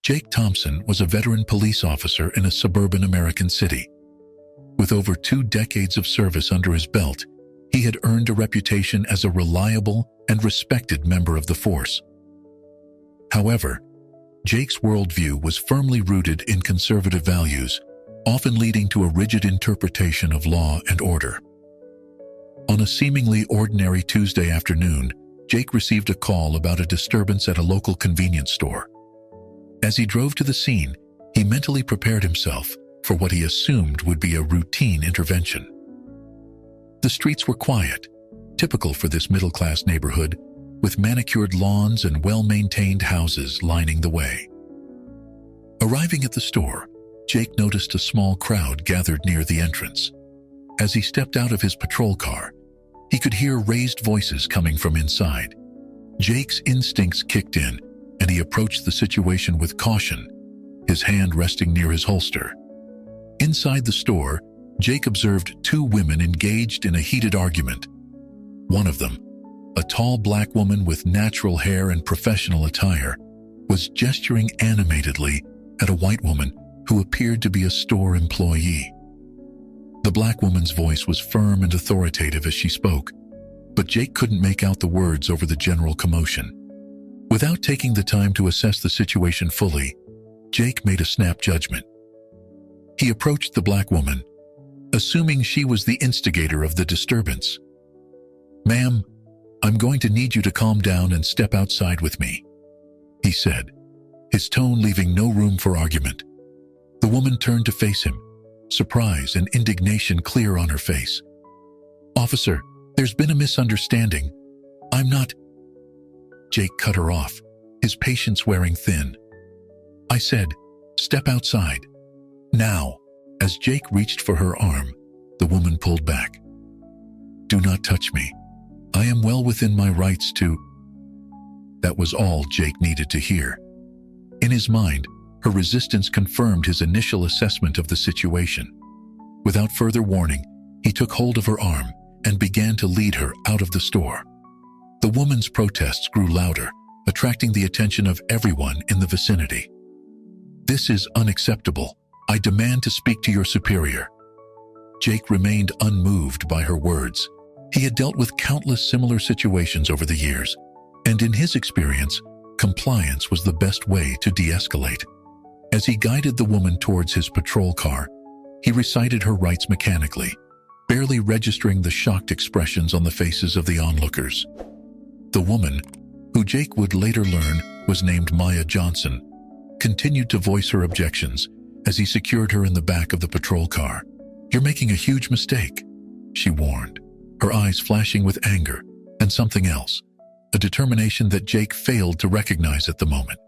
Jake Thompson was a veteran police officer in a suburban American city. With over 2 decades of service under his belt, he had earned a reputation as a reliable and respected member of the force. However, Jake's worldview was firmly rooted in conservative values, often leading to a rigid interpretation of law and order. On a seemingly ordinary Tuesday afternoon, Jake received a call about a disturbance at a local convenience store. As he drove to the scene, he mentally prepared himself for what he assumed would be a routine intervention. The streets were quiet, typical for this middle-class neighborhood, with manicured lawns and well-maintained houses lining the way. Arriving at the store, Jake noticed a small crowd gathered near the entrance. As he stepped out of his patrol car, he could hear raised voices coming from inside. Jake's instincts kicked in, and he approached the situation with caution, his hand resting near his holster. Inside the store, Jake observed 2 women engaged in a heated argument. One of them, a tall black woman with natural hair and professional attire, was gesturing animatedly at a white woman who appeared to be a store employee. The black woman's voice was firm and authoritative as she spoke, but Jake couldn't make out the words over the general commotion. Without taking the time to assess the situation fully, Jake made a snap judgment. He approached the black woman, assuming she was the instigator of the disturbance. "Ma'am, I'm going to need you to calm down and step outside with me," he said, his tone leaving no room for argument. The woman turned to face him, surprise and indignation clear on her face. "Officer, there's been a misunderstanding. I'm not—" Jake cut her off, his patience wearing thin. "I said, step outside. Now." As Jake reached for her arm, the woman pulled back. "Do not touch me. I am well within my rights to—" That was all Jake needed to hear. In his mind, her resistance confirmed his initial assessment of the situation. Without further warning, he took hold of her arm and began to lead her out of the store. The woman's protests grew louder, attracting the attention of everyone in the vicinity. "This is unacceptable. I demand to speak to your superior." Jake remained unmoved by her words. He had dealt with countless similar situations over the years, and in his experience, compliance was the best way to de-escalate. As he guided the woman towards his patrol car, he recited her rights mechanically, barely registering the shocked expressions on the faces of the onlookers. The woman, who Jake would later learn was named Maya Johnson, continued to voice her objections as he secured her in the back of the patrol car. "You're making a huge mistake," she warned, her eyes flashing with anger and something else, a determination that Jake failed to recognize at the moment.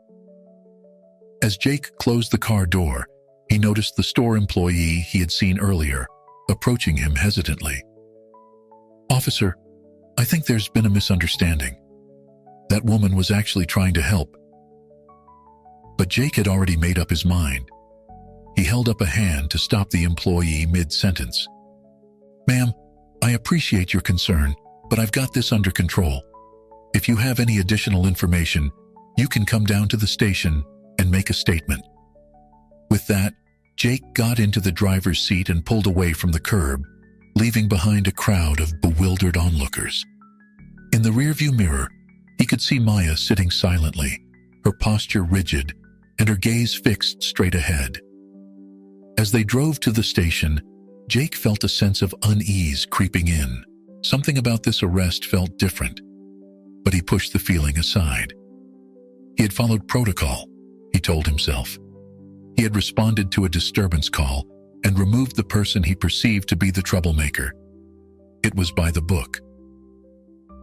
As Jake closed the car door, he noticed the store employee he had seen earlier, approaching him hesitantly. "Officer, I think there's been a misunderstanding. That woman was actually trying to help." But Jake had already made up his mind. He held up a hand to stop the employee mid-sentence. "Ma'am, I appreciate your concern, but I've got this under control. If you have any additional information, you can come down to the station and make a statement." With that, Jake got into the driver's seat and pulled away from the curb, leaving behind a crowd of bewildered onlookers. In the rearview mirror, he could see Maya sitting silently, her posture rigid and her gaze fixed straight ahead. As they drove to the station, Jake felt a sense of unease creeping in. Something about this arrest felt different, but he pushed the feeling aside. He had followed protocol, he told himself. He had responded to a disturbance call and removed the person he perceived to be the troublemaker. It was by the book.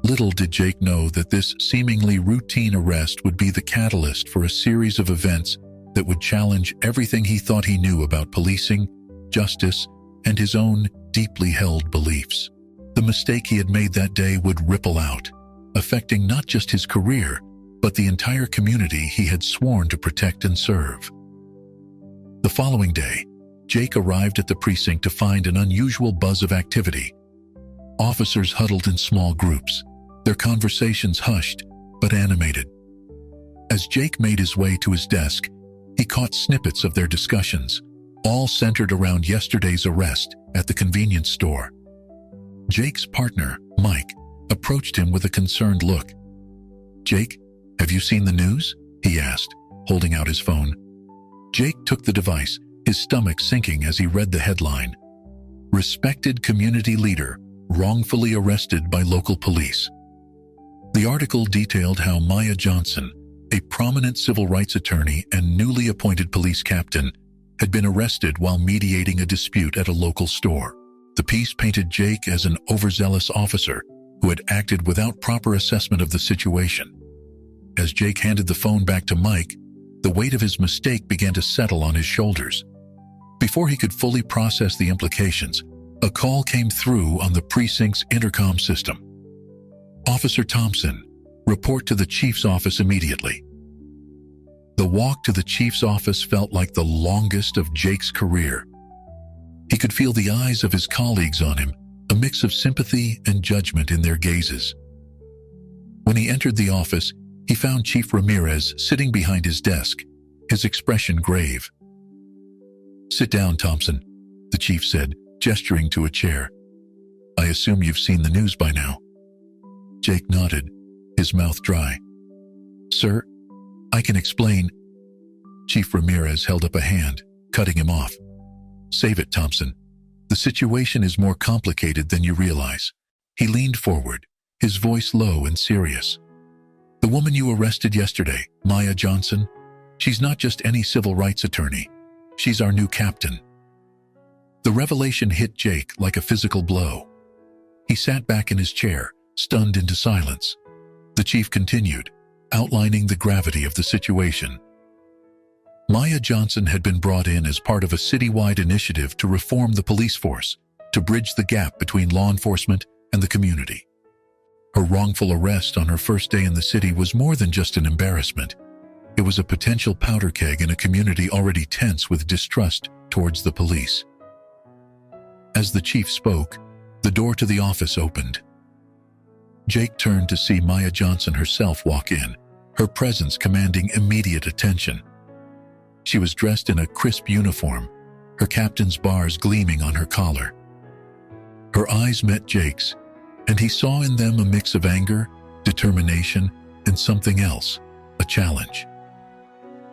Little did Jake know that this seemingly routine arrest would be the catalyst for a series of events that would challenge everything he thought he knew about policing, justice, and his own deeply held beliefs. The mistake he had made that day would ripple out, affecting not just his career, but the entire community he had sworn to protect and serve. The following day, Jake arrived at the precinct to find an unusual buzz of activity. Officers huddled in small groups, their conversations hushed but animated. As Jake made his way to his desk, he caught snippets of their discussions, all centered around yesterday's arrest at the convenience store. Jake's partner, Mike, approached him with a concerned look. "Jake, have you seen the news?" he asked, holding out his phone. Jake took the device, his stomach sinking as he read the headline: "Respected community leader wrongfully arrested by local police." The article detailed how Maya Johnson, a prominent civil rights attorney and newly appointed police captain, had been arrested while mediating a dispute at a local store. The piece painted Jake as an overzealous officer who had acted without proper assessment of the situation. As Jake handed the phone back to Mike, the weight of his mistake began to settle on his shoulders. Before he could fully process the implications, a call came through on the precinct's intercom system. "Officer Thompson, report to the chief's office immediately." The walk to the chief's office felt like the longest of Jake's career. He could feel the eyes of his colleagues on him, a mix of sympathy and judgment in their gazes. When he entered the office, he found Chief Ramirez sitting behind his desk, his expression grave. "Sit down, Thompson," the chief said, gesturing to a chair. "I assume you've seen the news by now." Jake nodded, his mouth dry. "Sir, I can explain." Chief Ramirez held up a hand, cutting him off. "Save it, Thompson. The situation is more complicated than you realize." He leaned forward, his voice low and serious. "The woman you arrested yesterday, Maya Johnson, she's not just any civil rights attorney. She's our new captain." The revelation hit Jake like a physical blow. He sat back in his chair, stunned into silence. The chief continued, outlining the gravity of the situation. Maya Johnson had been brought in as part of a citywide initiative to reform the police force, to bridge the gap between law enforcement and the community. Her wrongful arrest on her first day in the city was more than just an embarrassment. It was a potential powder keg in a community already tense with distrust towards the police. As the chief spoke, the door to the office opened. Jake turned to see Maya Johnson herself walk in, her presence commanding immediate attention. She was dressed in a crisp uniform, her captain's bars gleaming on her collar. Her eyes met Jake's, and he saw in them a mix of anger, determination, and something else, a challenge.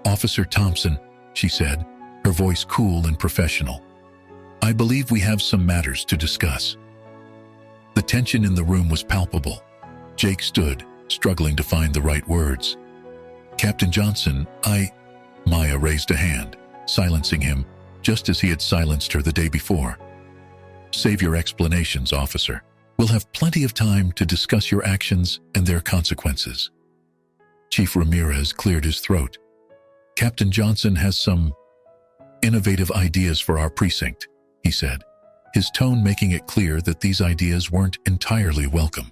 "Officer Thompson," she said, her voice cool and professional, "I believe we have some matters to discuss." The tension in the room was palpable. Jake stood, struggling to find the right words. "Captain Johnson, Maya raised a hand, silencing him, just as he had silenced her the day before. "Save your explanations, officer. We'll have plenty of time to discuss your actions and their consequences." Chief Ramirez cleared his throat. "Captain Johnson has some innovative ideas for our precinct," he said, his tone making it clear that these ideas weren't entirely welcome.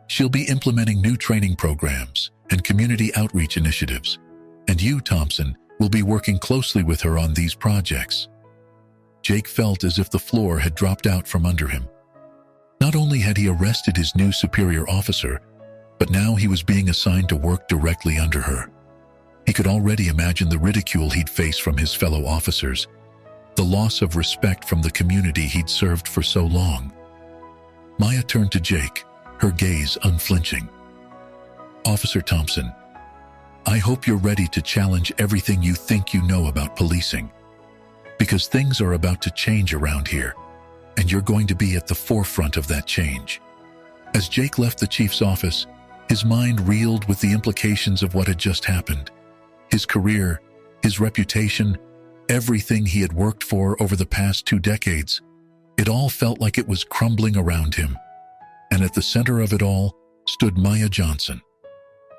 "She'll be implementing new training programs and community outreach initiatives, and you, Thompson, will be working closely with her on these projects." Jake felt as if the floor had dropped out from under him. Not only had he arrested his new superior officer, but now he was being assigned to work directly under her. He could already imagine the ridicule he'd face from his fellow officers, the loss of respect from the community he'd served for so long. Maya turned to Jake, her gaze unflinching. "Officer Thompson, I hope you're ready to challenge everything you think you know about policing, because things are about to change around here, and you're going to be at the forefront of that change." As Jake left the chief's office, his mind reeled with the implications of what had just happened. His career, his reputation, everything he had worked for over the past 2 decades, it all felt like it was crumbling around him. And at the center of it all stood Maya Johnson,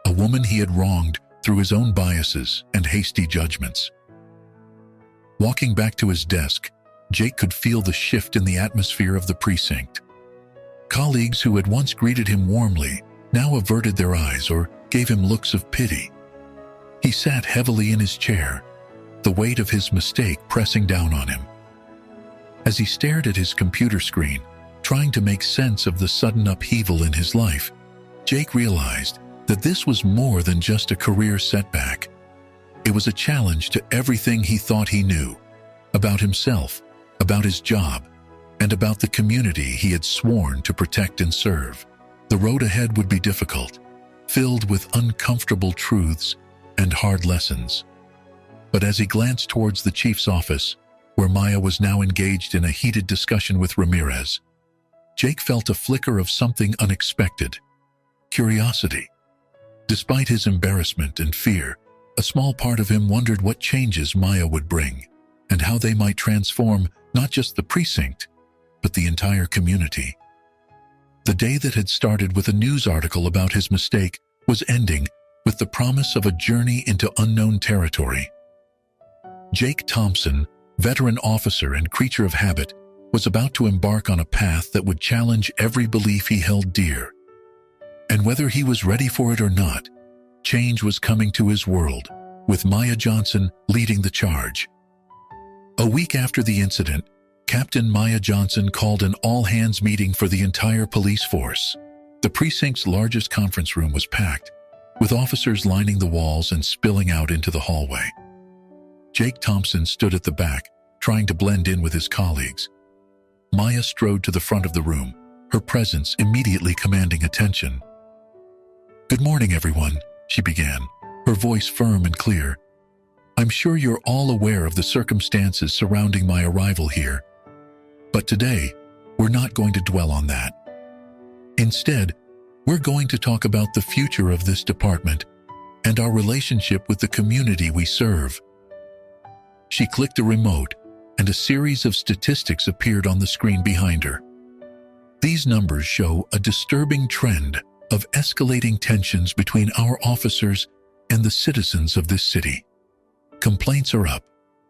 a woman he had wronged through his own biases and hasty judgments. Walking back to his desk, Jake could feel the shift in the atmosphere of the precinct. Colleagues who had once greeted him warmly now averted their eyes or gave him looks of pity. He sat heavily in his chair, the weight of his mistake pressing down on him. As he stared at his computer screen, trying to make sense of the sudden upheaval in his life, Jake realized that this was more than just a career setback. It was a challenge to everything he thought he knew, about himself, about his job, and about the community he had sworn to protect and serve. The road ahead would be difficult, filled with uncomfortable truths and hard lessons. But as he glanced towards the chief's office, where Maya was now engaged in a heated discussion with Ramirez, Jake felt a flicker of something unexpected: curiosity. Despite his embarrassment and fear, a small part of him wondered what changes Maya would bring, and how they might transform not just the precinct, but the entire community. The day that had started with a news article about his mistake was ending with the promise of a journey into unknown territory. Jake Thompson, veteran officer and creature of habit, was about to embark on a path that would challenge every belief he held dear. And whether he was ready for it or not, change was coming to his world, with Maya Johnson leading the charge. A week after the incident, Captain Maya Johnson called an all-hands meeting for the entire police force. The precinct's largest conference room was packed, with officers lining the walls and spilling out into the hallway. Jake Thompson stood at the back, trying to blend in with his colleagues. Maya strode to the front of the room, her presence immediately commanding attention. "Good morning, everyone," she began, her voice firm and clear. "I'm sure you're all aware of the circumstances surrounding my arrival here. But today, we're not going to dwell on that. Instead, we're going to talk about the future of this department and our relationship with the community we serve." She clicked a remote, and a series of statistics appeared on the screen behind her. These numbers show a disturbing trend of escalating tensions between our officers and the citizens of this city. Complaints are up,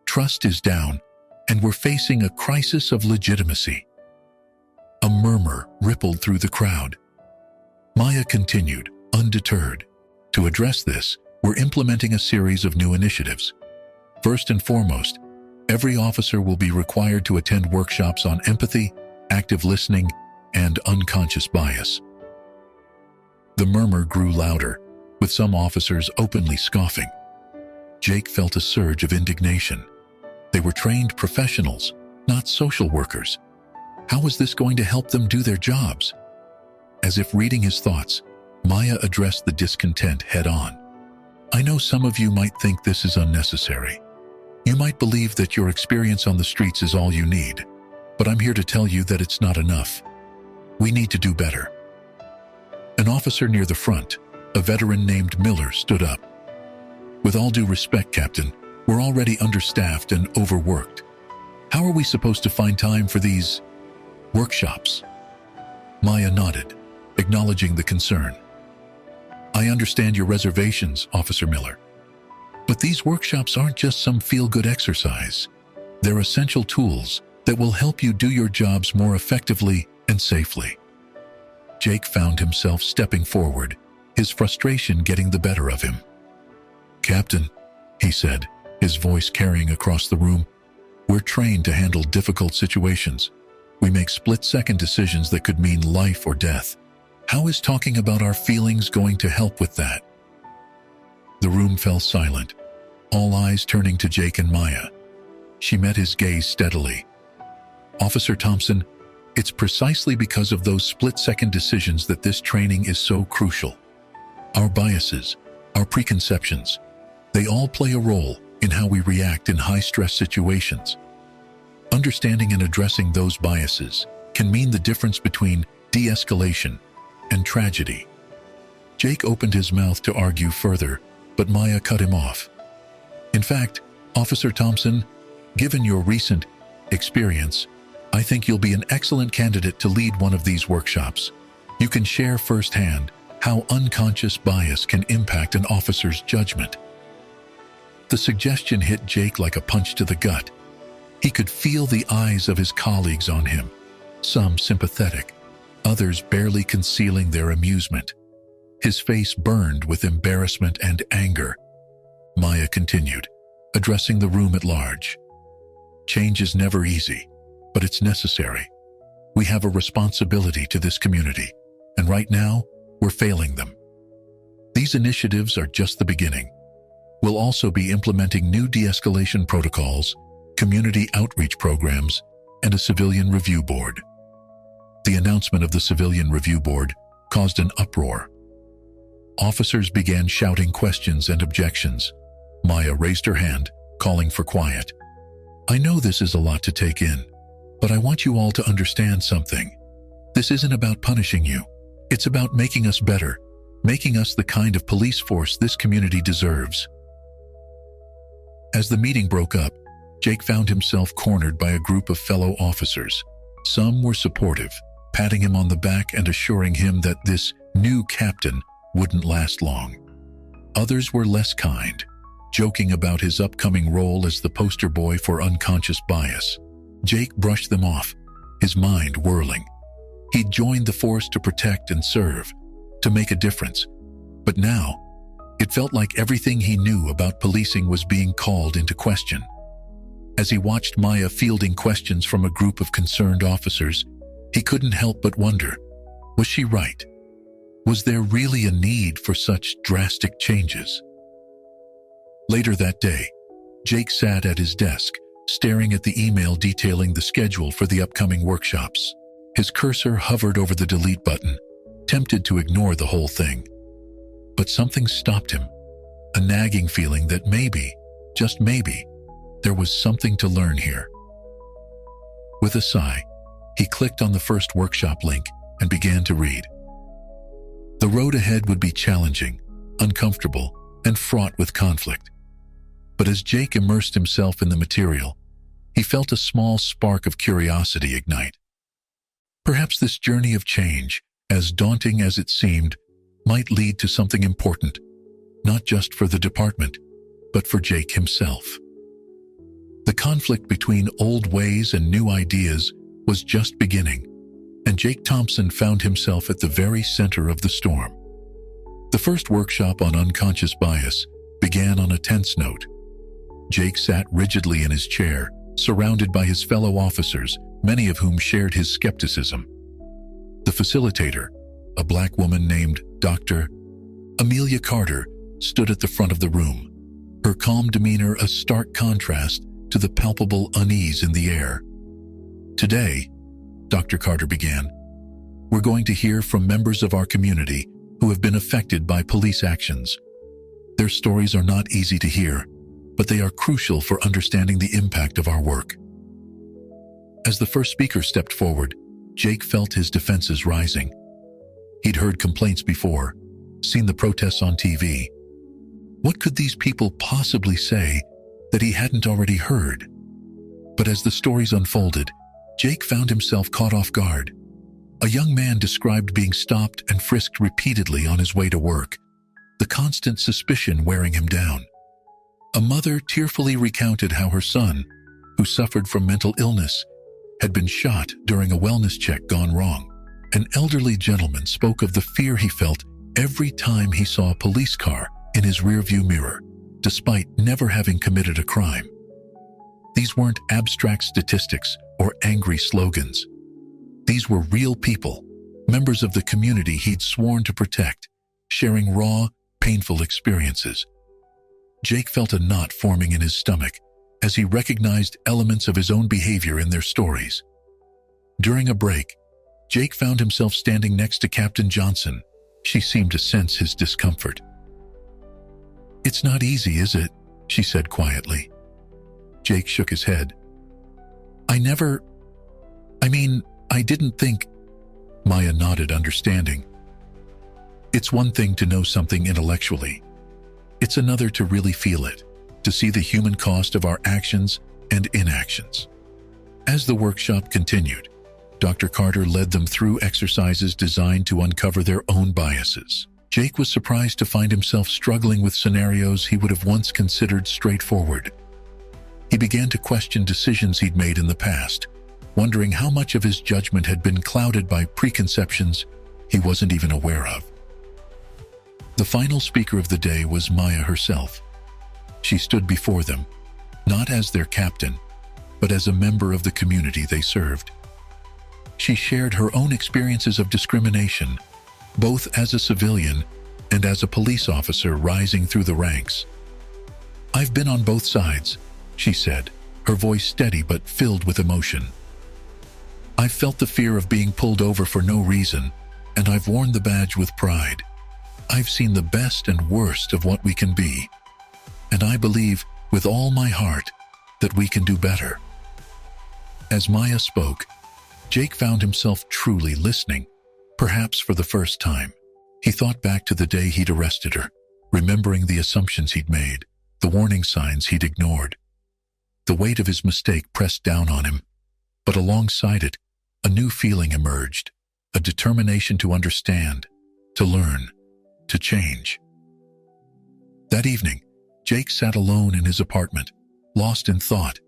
trust is down, and we're facing a crisis of legitimacy. A murmur rippled through the crowd. Maya continued, undeterred. To address this, we're implementing a series of new initiatives. First and foremost, every officer will be required to attend workshops on empathy, active listening, and unconscious bias. The murmur grew louder, with some officers openly scoffing. Jake felt a surge of indignation. They were trained professionals, not social workers. How was this going to help them do their jobs? As if reading his thoughts, Maya addressed the discontent head-on. "I know some of you might think this is unnecessary. You might believe that your experience on the streets is all you need, but I'm here to tell you that it's not enough. We need to do better." An officer near the front, a veteran named Miller, stood up. "With all due respect, Captain, we're already understaffed and overworked. How are we supposed to find time for these workshops?" Maya nodded, acknowledging the concern. "I understand your reservations, Officer Miller. But these workshops aren't just some feel-good exercise. They're essential tools that will help you do your jobs more effectively and safely." Jake found himself stepping forward, his frustration getting the better of him. "Captain," he said, his voice carrying across the room, "we're trained to handle difficult situations. We make split-second decisions that could mean life or death. How is talking about our feelings going to help with that?" The room fell silent, all eyes turning to Jake and Maya. She met his gaze steadily. "Officer Thompson, it's precisely because of those split-second decisions that this training is so crucial. Our biases, our preconceptions, they all play a role in how we react in high-stress situations. Understanding and addressing those biases can mean the difference between de-escalation and tragedy." Jake opened his mouth to argue further, but Maya cut him off. "In fact, Officer Thompson, given your recent experience, I think you'll be an excellent candidate to lead one of these workshops. You can share firsthand how unconscious bias can impact an officer's judgment." The suggestion hit Jake like a punch to the gut. He could feel the eyes of his colleagues on him, some sympathetic, others barely concealing their amusement. His face burned with embarrassment and anger. Maya continued, addressing the room at large. "Change is never easy, but it's necessary. We have a responsibility to this community, and right now, we're failing them. These initiatives are just the beginning. We'll also be implementing new de-escalation protocols, community outreach programs, and a civilian review board. The announcement of the civilian review board caused an uproar. Officers began shouting questions and objections. Maya raised her hand, calling for quiet. I know this is a lot to take in, but I want you all to understand something. This isn't about punishing you. It's about making us better, making us the kind of police force this community deserves. As the meeting broke up, Jake found himself cornered by a group of fellow officers. Some were supportive, patting him on the back and assuring him that this new captain wouldn't last long. Others were less kind, joking about his upcoming role as the poster boy for unconscious bias. Jake brushed them off, his mind whirling. He'd joined the force to protect and serve, to make a difference. But now, it felt like everything he knew about policing was being called into question. As he watched Maya fielding questions from a group of concerned officers, he couldn't help but wonder, was she right? Was there really a need for such drastic changes? Later that day, Jake sat at his desk, staring at the email detailing the schedule for the upcoming workshops. His cursor hovered over the delete button, tempted to ignore the whole thing. But something stopped him, a nagging feeling that maybe, just maybe, there was something to learn here. With a sigh, he clicked on the first workshop link and began to read. The road ahead would be challenging, uncomfortable, and fraught with conflict. But as Jake immersed himself in the material, he felt a small spark of curiosity ignite. Perhaps this journey of change, as daunting as it seemed, might lead to something important, not just for the department, but for Jake himself. The conflict between old ways and new ideas was just beginning, and Jake Thompson found himself at the very center of the storm. The first workshop on unconscious bias began on a tense note. Jake sat rigidly in his chair, surrounded by his fellow officers, many of whom shared his skepticism. The facilitator, a black woman named Dr. Amelia Carter, stood at the front of the room, her calm demeanor a stark contrast to the palpable unease in the air. Today, Dr. Carter began, we're going to hear from members of our community who have been affected by police actions. Their stories are not easy to hear, but they are crucial for understanding the impact of our work. As the first speaker stepped forward, Jake felt his defenses rising. He'd heard complaints before, seen the protests on TV. What could these people possibly say that he hadn't already heard? But as the stories unfolded, Jake found himself caught off guard. A young man described being stopped and frisked repeatedly on his way to work, the constant suspicion wearing him down. A mother tearfully recounted how her son, who suffered from mental illness, had been shot during a wellness check gone wrong. An elderly gentleman spoke of the fear he felt every time he saw a police car in his rearview mirror, despite never having committed a crime. These weren't abstract statistics or angry slogans. These were real people, members of the community he'd sworn to protect, sharing raw, painful experiences. Jake felt a knot forming in his stomach as he recognized elements of his own behavior in their stories. During a break, Jake found himself standing next to Captain Johnson. She seemed to sense his discomfort. "It's not easy, is it?" she said quietly. Jake shook his head. I didn't think." Maya nodded, understanding. "It's one thing to know something intellectually. It's another to really feel it, to see the human cost of our actions and inactions." As the workshop continued, Dr. Carter led them through exercises designed to uncover their own biases. Jake was surprised to find himself struggling with scenarios he would have once considered straightforward. He began to question decisions he'd made in the past, wondering how much of his judgment had been clouded by preconceptions he wasn't even aware of. The final speaker of the day was Maya herself. She stood before them, not as their captain, but as a member of the community they served. She shared her own experiences of discrimination, both as a civilian and as a police officer rising through the ranks. "I've been on both sides," she said, her voice steady but filled with emotion. "I've felt the fear of being pulled over for no reason, and I've worn the badge with pride. I've seen the best and worst of what we can be, and I believe with all my heart that we can do better." As Maya spoke, Jake found himself truly listening, perhaps for the first time. He thought back to the day he'd arrested her, remembering the assumptions he'd made, the warning signs he'd ignored. The weight of his mistake pressed down on him, but alongside it, a new feeling emerged, a determination to understand, to learn, to change. That evening, Jake sat alone in his apartment, lost in thought.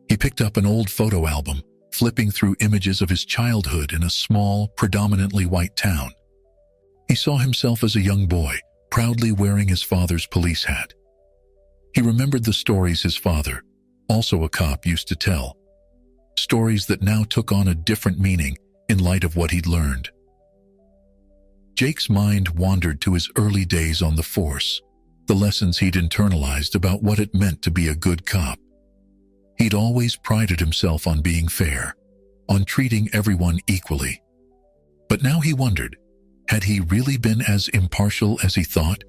He picked up an old photo album, flipping through images of his childhood in a small, predominantly white town. He saw himself as a young boy, proudly wearing his father's police hat. He remembered the stories his father, also a cop, used to tell. Stories that now took on a different meaning in light of what he'd learned. Jake's mind wandered to his early days on the force, the lessons he'd internalized about what it meant to be a good cop. He'd always prided himself on being fair, on treating everyone equally. But now he wondered, had he really been as impartial as he thought?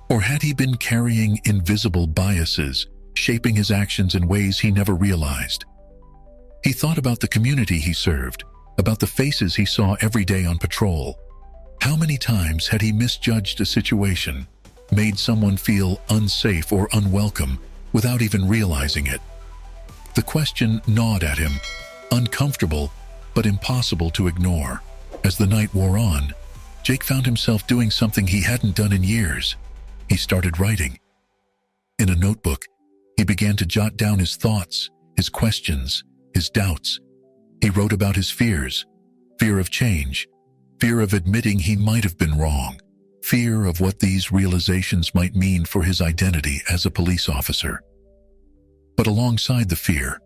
Or had he been carrying invisible biases, shaping his actions in ways he never realized? He thought about the community he served, about the faces he saw every day on patrol. How many times had he misjudged a situation, made someone feel unsafe or unwelcome without even realizing it? The question gnawed at him, uncomfortable but impossible to ignore. As the night wore on, Jake found himself doing something he hadn't done in years. He started writing. In a notebook, he began to jot down his thoughts, his questions, his doubts. He wrote about his fears, fear of change, fear of admitting he might have been wrong, fear of what these realizations might mean for his identity as a police officer. But alongside the fear,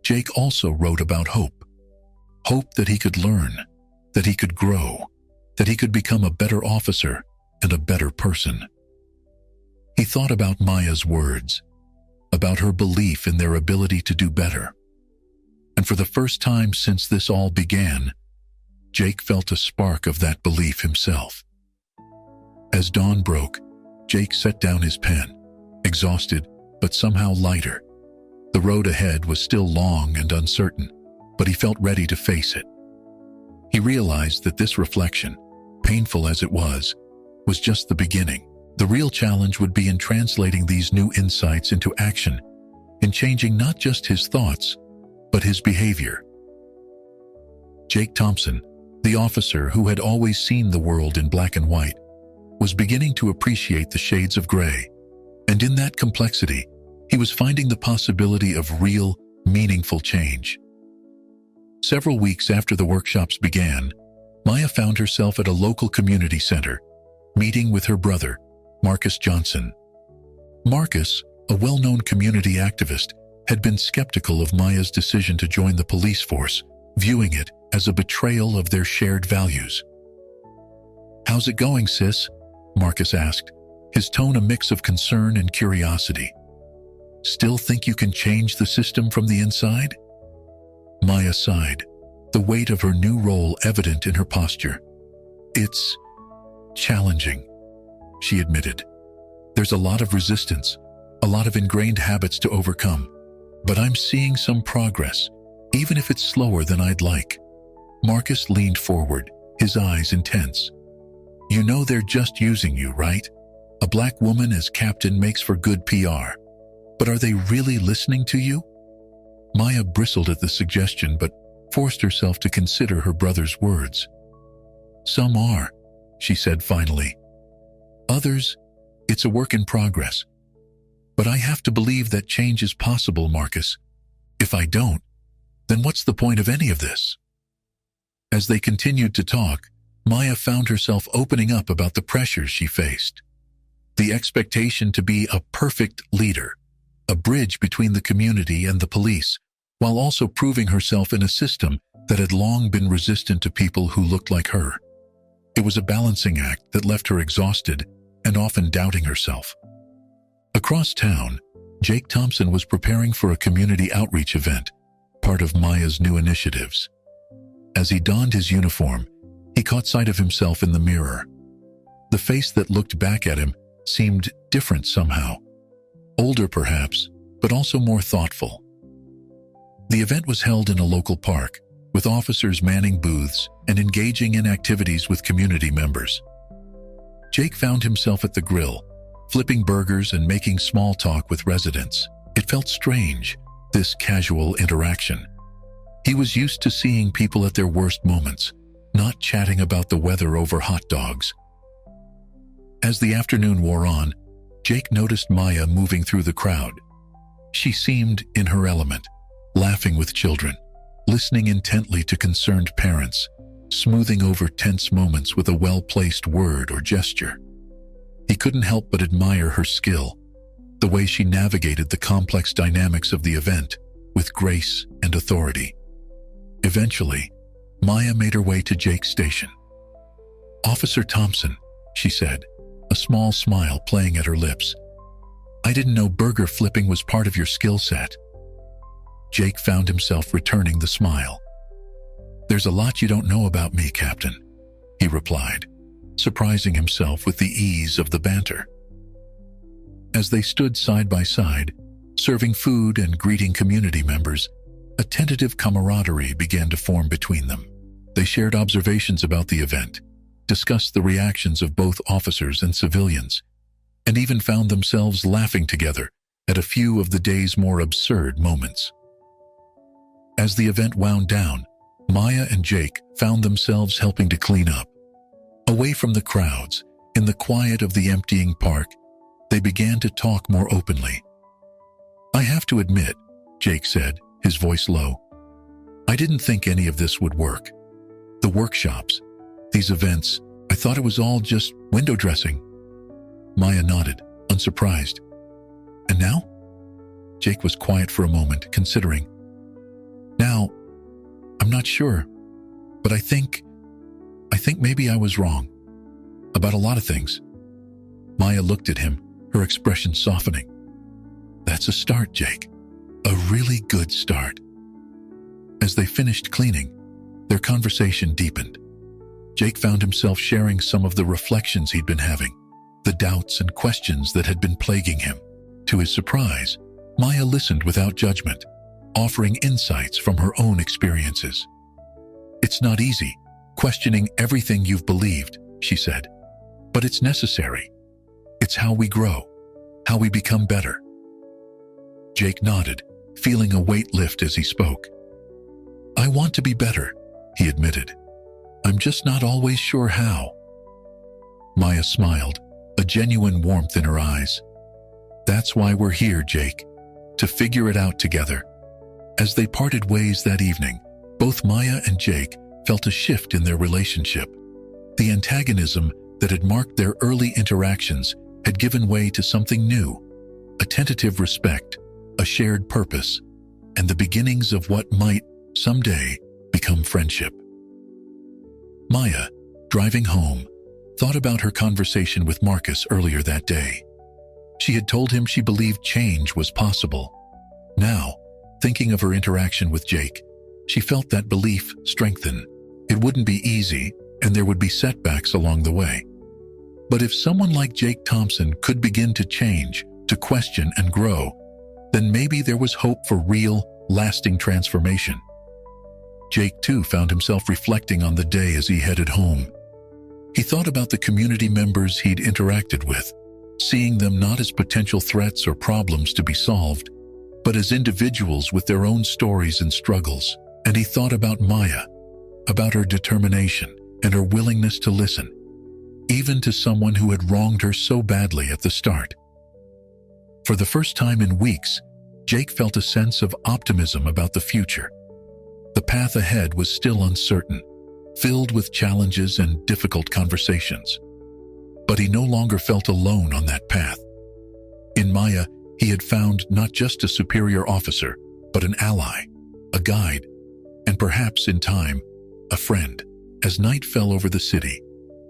Jake also wrote about hope. Hope that he could learn, that he could grow, that he could become a better officer and a better person. He thought about Maya's words, about her belief in their ability to do better. And for the first time since this all began, Jake felt a spark of that belief himself. As dawn broke, Jake set down his pen, exhausted but somehow lighter. The road ahead was still long and uncertain, but he felt ready to face it. He realized that this reflection, painful as it was just the beginning. The real challenge would be in translating these new insights into action, in changing not just his thoughts, but his behavior. Jake Thompson, the officer who had always seen the world in black and white, was beginning to appreciate the shades of gray, and in that complexity, he was finding the possibility of real, meaningful change. Several weeks after the workshops began, Maya found herself at a local community center, meeting with her brother, Marcus Johnson. Marcus, a well-known community activist, had been skeptical of Maya's decision to join the police force, viewing it as a betrayal of their shared values. "How's it going, sis?" Marcus asked, his tone a mix of concern and curiosity. "Still think you can change the system from the inside?" Maya sighed, the weight of her new role evident in her posture. "It's challenging," she admitted. "There's a lot of resistance, a lot of ingrained habits to overcome, but I'm seeing some progress, even if it's slower than I'd like." Marcus leaned forward, his eyes intense. "You know they're just using you, right? A black woman as captain makes for good PR. But are they really listening to you?" Maya bristled at the suggestion but forced herself to consider her brother's words. "Some are," she said finally. "Others, it's a work in progress. But I have to believe that change is possible, Marcus. If I don't, then what's the point of any of this?" As they continued to talk, Maya found herself opening up about the pressures she faced. The expectation to be a perfect leader, a bridge between the community and the police, while also proving herself in a system that had long been resistant to people who looked like her. It was a balancing act that left her exhausted and often doubting herself. Across town, Jake Thompson was preparing for a community outreach event, part of Maya's new initiatives. As he donned his uniform, he caught sight of himself in the mirror. The face that looked back at him seemed different somehow. Older perhaps, but also more thoughtful. The event was held in a local park, with officers manning booths and engaging in activities with community members. Jake found himself at the grill, flipping burgers and making small talk with residents. It felt strange, this casual interaction. He was used to seeing people at their worst moments, not chatting about the weather over hot dogs. As the afternoon wore on, Jake noticed Maya moving through the crowd. She seemed in her element, laughing with children, listening intently to concerned parents, smoothing over tense moments with a well-placed word or gesture. He couldn't help but admire her skill, the way she navigated the complex dynamics of the event with grace and authority. Eventually, Maya made her way to Jake's station. "Officer Thompson," she said, a small smile playing at her lips. "I didn't know burger flipping was part of your skill set." Jake found himself returning the smile. "There's a lot you don't know about me, Captain," he replied, surprising himself with the ease of the banter. As they stood side by side, serving food and greeting community members, a tentative camaraderie began to form between them. They shared observations about the event, discussed the reactions of both officers and civilians, and even found themselves laughing together at a few of the day's more absurd moments. As the event wound down, Maya and Jake found themselves helping to clean up. Away from the crowds, in the quiet of the emptying park, they began to talk more openly. "I have to admit," Jake said, his voice low, "I didn't think any of this would work. The workshops, these events, I thought it was all just window dressing." Maya nodded, unsurprised. "And now?" Jake was quiet for a moment, considering. "Now, I'm not sure, but I think maybe I was wrong. About a lot of things." Maya looked at him, her expression softening. "That's a start, Jake. A really good start." As they finished cleaning, their conversation deepened. Jake found himself sharing some of the reflections he'd been having, the doubts and questions that had been plaguing him. To his surprise, Maya listened without judgment, offering insights from her own experiences. "It's not easy, questioning everything you've believed," she said, "but it's necessary. It's how we grow, how we become better." Jake nodded, feeling a weight lift as he spoke. "I want to be better," he admitted. "I'm just not always sure how." Maya smiled, a genuine warmth in her eyes. "That's why we're here, Jake, to figure it out together." As they parted ways that evening, both Maya and Jake felt a shift in their relationship. The antagonism that had marked their early interactions had given way to something new, a tentative respect, a shared purpose, and the beginnings of what might, someday, become friendship. Maya, driving home, thought about her conversation with Marcus earlier that day. She had told him she believed change was possible. Now, thinking of her interaction with Jake, she felt that belief strengthen. It wouldn't be easy, and there would be setbacks along the way. But if someone like Jake Thompson could begin to change, to question and grow, then maybe there was hope for real, lasting transformation. Jake, too, found himself reflecting on the day as he headed home. He thought about the community members he'd interacted with, seeing them not as potential threats or problems to be solved, but as individuals with their own stories and struggles. And he thought about Maya, about her determination and her willingness to listen, even to someone who had wronged her so badly at the start. For the first time in weeks, Jake felt a sense of optimism about the future. The path ahead was still uncertain, filled with challenges and difficult conversations. But he no longer felt alone on that path. In Maya, he had found not just a superior officer, but an ally, a guide, and perhaps in time, a friend. As night fell over the city,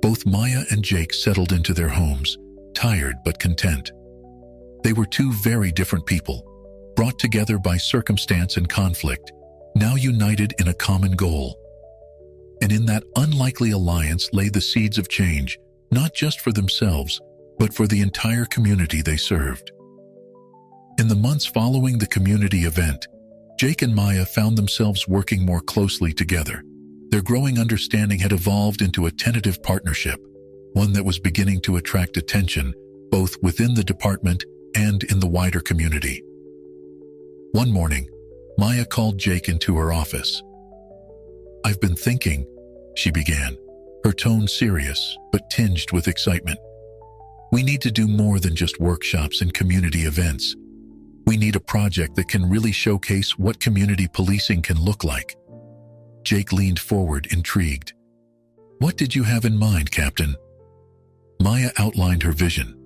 both Maya and Jake settled into their homes, tired but content. They were two very different people, brought together by circumstance and conflict, now united in a common goal. And in that unlikely alliance lay the seeds of change, not just for themselves, but for the entire community they served. In the months following the community event, Jake and Maya found themselves working more closely together. Their growing understanding had evolved into a tentative partnership, one that was beginning to attract attention both within the department and in the wider community. One morning, Maya called Jake into her office. "I've been thinking," she began, her tone serious but tinged with excitement. "We need to do more than just workshops and community events. We need a project that can really showcase what community policing can look like." Jake leaned forward, intrigued. "What did you have in mind, Captain?" Maya outlined her vision,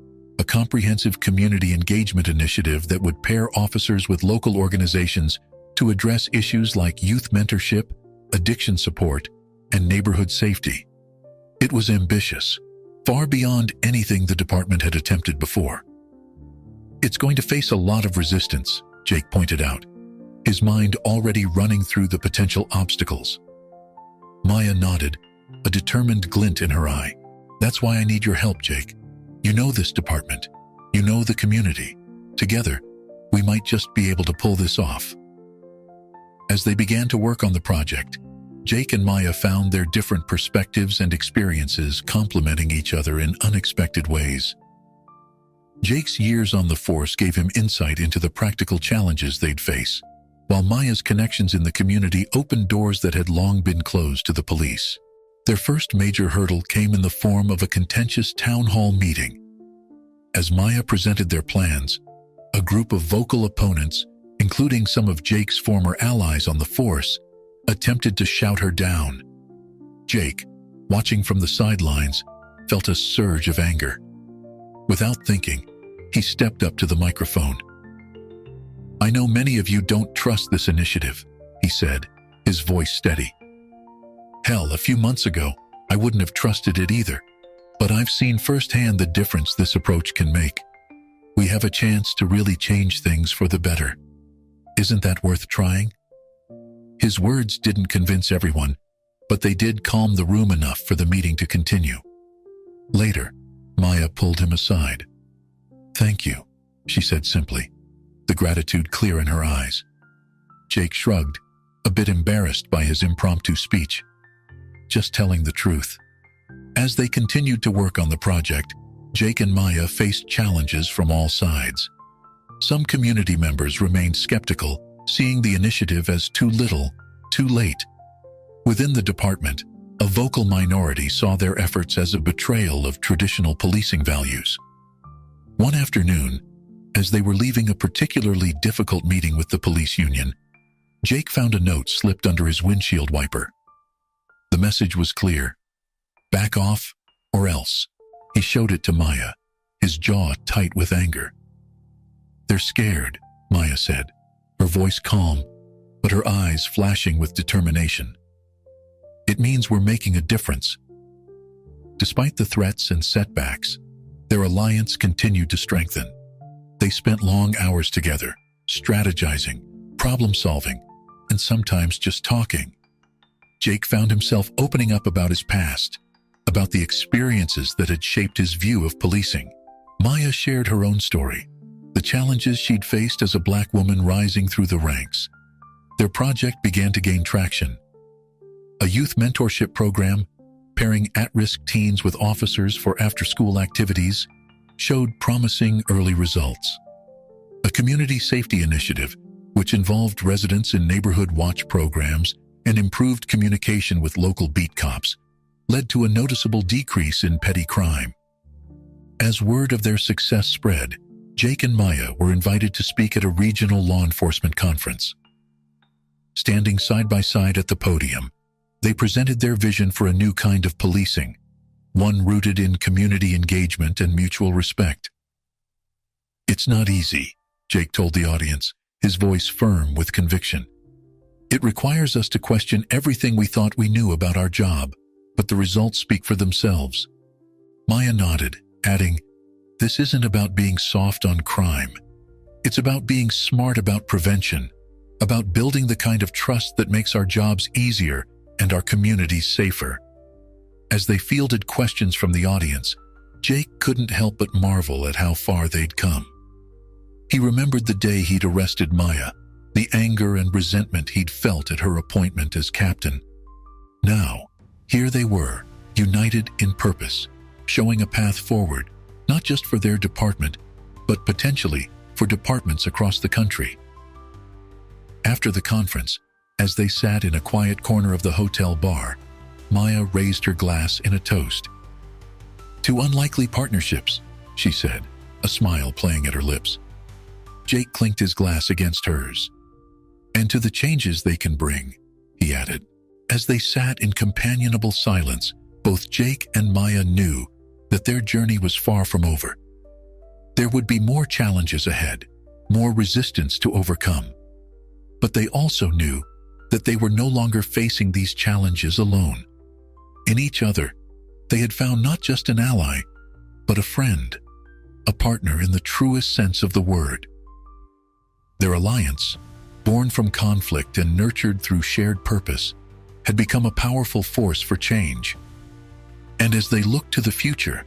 a comprehensive community engagement initiative that would pair officers with local organizations to address issues like youth mentorship, addiction support, and neighborhood safety. It was ambitious, far beyond anything the department had attempted before. "It's going to face a lot of resistance," Jake pointed out, his mind already running through the potential obstacles. Maya nodded, a determined glint in her eye. "That's why I need your help, Jake. You know this department. You know the community. Together, we might just be able to pull this off." As they began to work on the project, Jake and Maya found their different perspectives and experiences complementing each other in unexpected ways. Jake's years on the force gave him insight into the practical challenges they'd face, while Maya's connections in the community opened doors that had long been closed to the police. Their first major hurdle came in the form of a contentious town hall meeting. As Maya presented their plans, a group of vocal opponents, including some of Jake's former allies on the force, attempted to shout her down. Jake, watching from the sidelines, felt a surge of anger. Without thinking, he stepped up to the microphone. "I know many of you don't trust this initiative," he said, his voice steady. "Hell, a few months ago, I wouldn't have trusted it either. But I've seen firsthand the difference this approach can make. We have a chance to really change things for the better. Isn't that worth trying?" His words didn't convince everyone, but they did calm the room enough for the meeting to continue. Later, Maya pulled him aside. "Thank you," she said simply, the gratitude clear in her eyes. Jake shrugged, a bit embarrassed by his impromptu speech. Just telling the truth. As they continued to work on the project, Jake and Maya faced challenges from all sides. Some community members remained skeptical, seeing the initiative as too little, too late. Within the department, a vocal minority saw their efforts as a betrayal of traditional policing values. One afternoon, as they were leaving a particularly difficult meeting with the police union, Jake found a note slipped under his windshield wiper. The message was clear: "Back off, or else." He showed it to Maya, his jaw tight with anger. "They're scared," Maya said, her voice calm, but her eyes flashing with determination. "It means we're making a difference." Despite the threats and setbacks, their alliance continued to strengthen. They spent long hours together, strategizing, problem-solving, and sometimes just talking. Jake found himself opening up about his past, about the experiences that had shaped his view of policing. Maya shared her own story, the challenges she'd faced as a Black woman rising through the ranks. Their project began to gain traction. A youth mentorship program, pairing at-risk teens with officers for after-school activities, showed promising early results. A community safety initiative, which involved residents in neighborhood watch programs and improved communication with local beat cops, led to a noticeable decrease in petty crime. As word of their success spread, Jake and Maya were invited to speak at a regional law enforcement conference. Standing side by side at the podium, they presented their vision for a new kind of policing, one rooted in community engagement and mutual respect. "It's not easy," Jake told the audience, his voice firm with conviction. "It requires us to question everything we thought we knew about our job, but the results speak for themselves." Maya nodded, adding, This isn't about being soft on crime. It's about being smart about prevention, about building the kind of trust that makes our jobs easier and our communities safer. As they fielded questions from the audience, Jake couldn't help but marvel at how far they'd come. He remembered the day he'd arrested Maya, the anger and resentment he'd felt at her appointment as captain. Now, here they were, united in purpose, showing a path forward, not just for their department, but potentially for departments across the country. After the conference, as they sat in a quiet corner of the hotel bar, Maya raised her glass in a toast. "To unlikely partnerships," she said, a smile playing at her lips. Jake clinked his glass against hers. "And to the changes they can bring," he added. As they sat in companionable silence, both Jake and Maya knew that their journey was far from over. There would be more challenges ahead, more resistance to overcome. But they also knew that they were no longer facing these challenges alone. In each other, they had found not just an ally, but a friend, a partner in the truest sense of the word. Their alliance, born from conflict and nurtured through shared purpose, had become a powerful force for change. And as they looked to the future,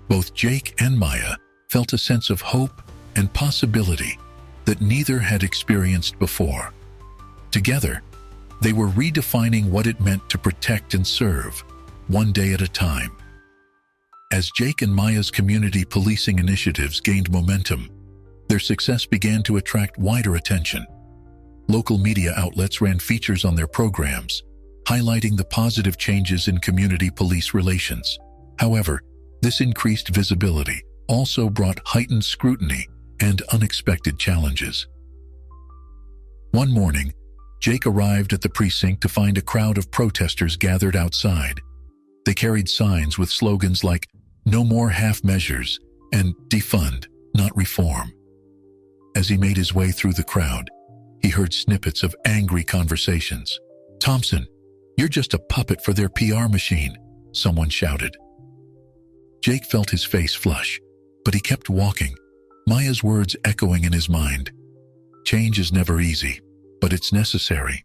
both Jake and Maya felt a sense of hope and possibility that neither had experienced before. Together, they were redefining what it meant to protect and serve, one day at a time. As Jake and Maya's community policing initiatives gained momentum, their success began to attract wider attention. Local media outlets ran features on their programs, highlighting the positive changes in community police relations. However, this increased visibility also brought heightened scrutiny and unexpected challenges. One morning, Jake arrived at the precinct to find a crowd of protesters gathered outside. They carried signs with slogans like "No more half measures" and "Defund, not reform." As he made his way through the crowd, he heard snippets of angry conversations. "Thompson, you're just a puppet for their PR machine," someone shouted. Jake felt his face flush, but he kept walking, Maya's words echoing in his mind. Change is never easy, but it's necessary.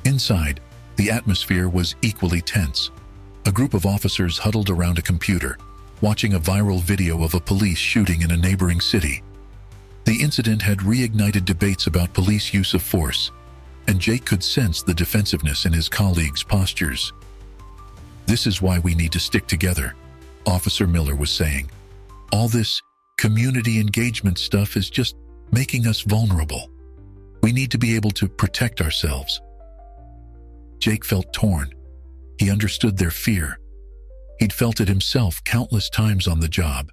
Inside, the atmosphere was equally tense. A group of officers huddled around a computer, watching a viral video of a police shooting in a neighboring city. The incident had reignited debates about police use of force, and Jake could sense the defensiveness in his colleagues' postures. "This is why we need to stick together," Officer Miller was saying. "All this community engagement stuff is just making us vulnerable. We need to be able to protect ourselves." Jake felt torn. He understood their fear. He'd felt it himself countless times on the job.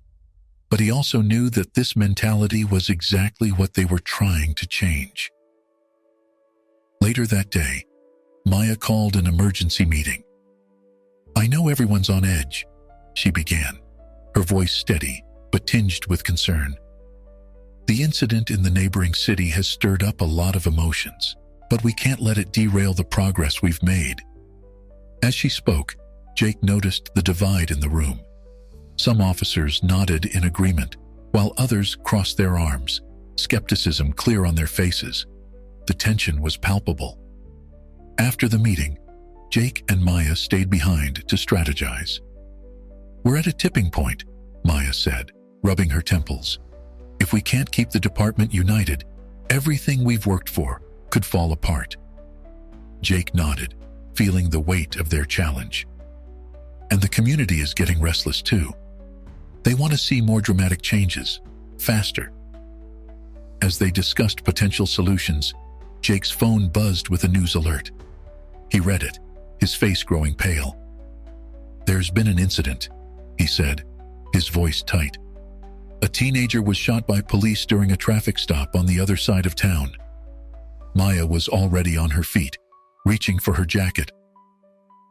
But he also knew that this mentality was exactly what they were trying to change. Later that day, Maya called an emergency meeting. "I know everyone's on edge," she began, her voice steady but tinged with concern. "The incident in the neighboring city has stirred up a lot of emotions, but we can't let it derail the progress we've made." As she spoke, Jake noticed the divide in the room. Some officers nodded in agreement, while others crossed their arms, skepticism clear on their faces. The tension was palpable. After the meeting, Jake and Maya stayed behind to strategize. "We're at a tipping point," Maya said, rubbing her temples. "If we can't keep the department united, everything we've worked for could fall apart." Jake nodded, feeling the weight of their challenge. "And the community is getting restless too. They want to see more dramatic changes, faster." As they discussed potential solutions, Jake's phone buzzed with a news alert. He read it, his face growing pale. "There's been an incident," he said, his voice tight. "A teenager was shot by police during a traffic stop on the other side of town." Maya was already on her feet, reaching for her jacket.